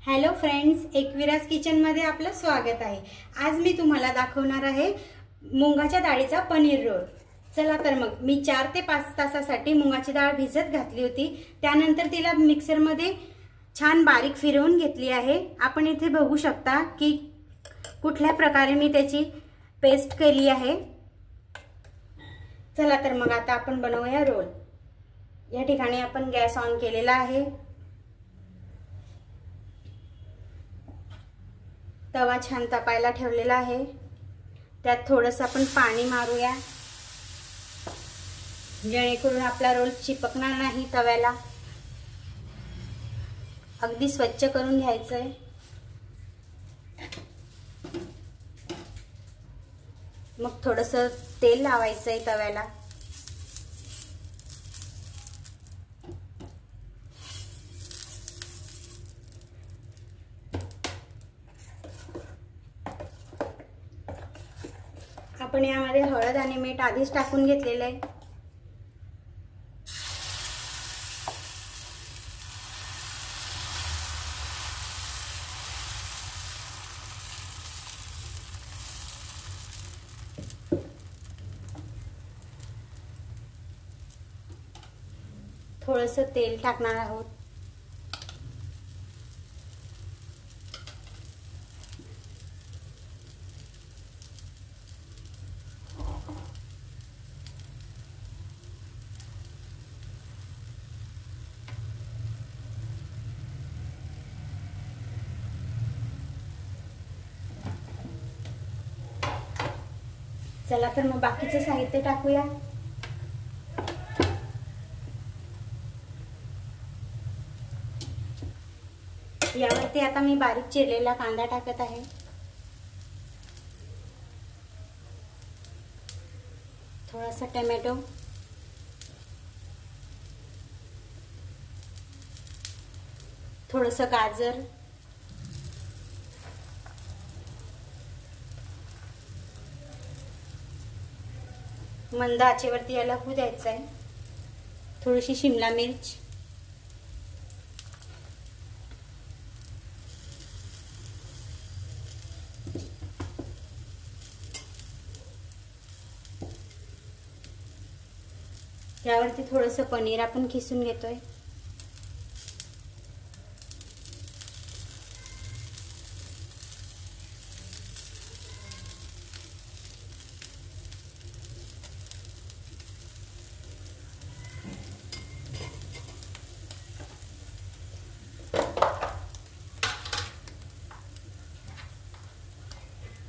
Hello friends, एकविराज किचनमध्ये आपलं स्वागत आहे। आज मी तुम्हाला दाखवणार आहे मुंगाच्या डाळीचा पनीर रोल। चला तर मग मी 4 ते 5 तासासाठी मुंगाची डाळ भिजत घातली होती। त्यानंतर तिला मिक्सरमध्ये छान बारीक फिरवून घेतली आहे। आपण इथे बघू शकता की कुठल्या प्रकारे मी त्याची पेस्ट केली आहे। चला तर मग आता आपण बनवूया रोल। या ठिकाणी आपण गॅस ऑन केलेला आहे। तवा छान तापायला ठेवलेला आहे। त्यात थोडंसं आपण पाणी मारूया, जेणेकरून आपला रोल चिपकणार नाही तव्याला। अगदी स्वच्छ करून घ्यायचंय। मग थोडंसं तेल लावायचंय तव्याला। आपण यामध्ये हळद आणि मीठ आधीच टाकून घेतलेलं आहे। थोडंसं तेल टाकणार आहोत। चला तर मग बाकीचे साहित्य टाकूया। यावरती आता मी बारीक चिरलेला कांदा टाकत आहे। थोडासा टोमॅटो, थोडंसं गाजर, मंद आचेवरती याला होऊ द्यायचं आहे। थोडीशी शिमला मिर्च, यावरती थोडंसं पनीर आपण खिसून घेतोय।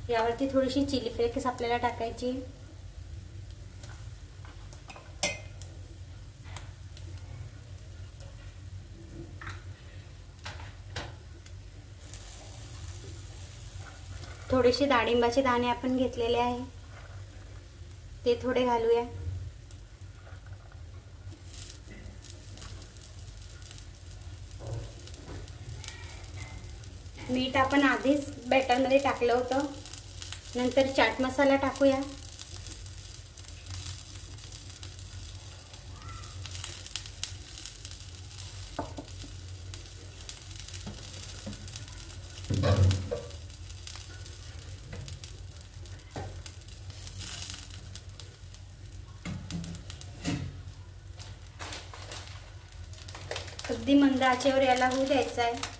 यावरती थोडीशी चिली फ्लेक्स आपल्याला टाकायची। थोडेसे डाळिंबाचे दाणे आपण घेतलेले आहे, ते थोडे घालूया। मीठ आपण आधीच बॅटरमध्ये टाकलं होतं। नंतर चाट मसाला टाकूया। अगदी मंद आचेवर याला होऊ द्यायचं आहे।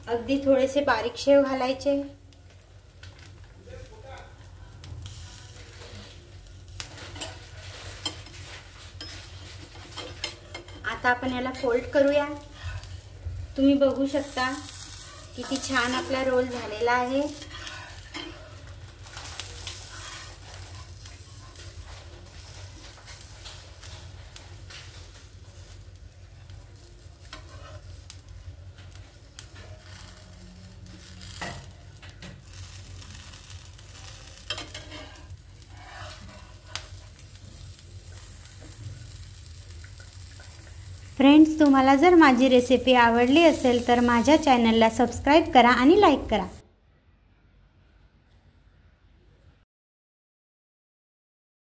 अगदी थोडेसे बारीक शेव घालायचे। आता आपण याला फोल्ड करूया। तुम्ही बघू शकता किती छान आपला रोल झालेला आहे। फ्रेंड्स, तुम्हाला जर माझी रेसिपी आवडली असेल तर माझ्या चॅनलला सबस्क्राईब करा आणि लाईक करा।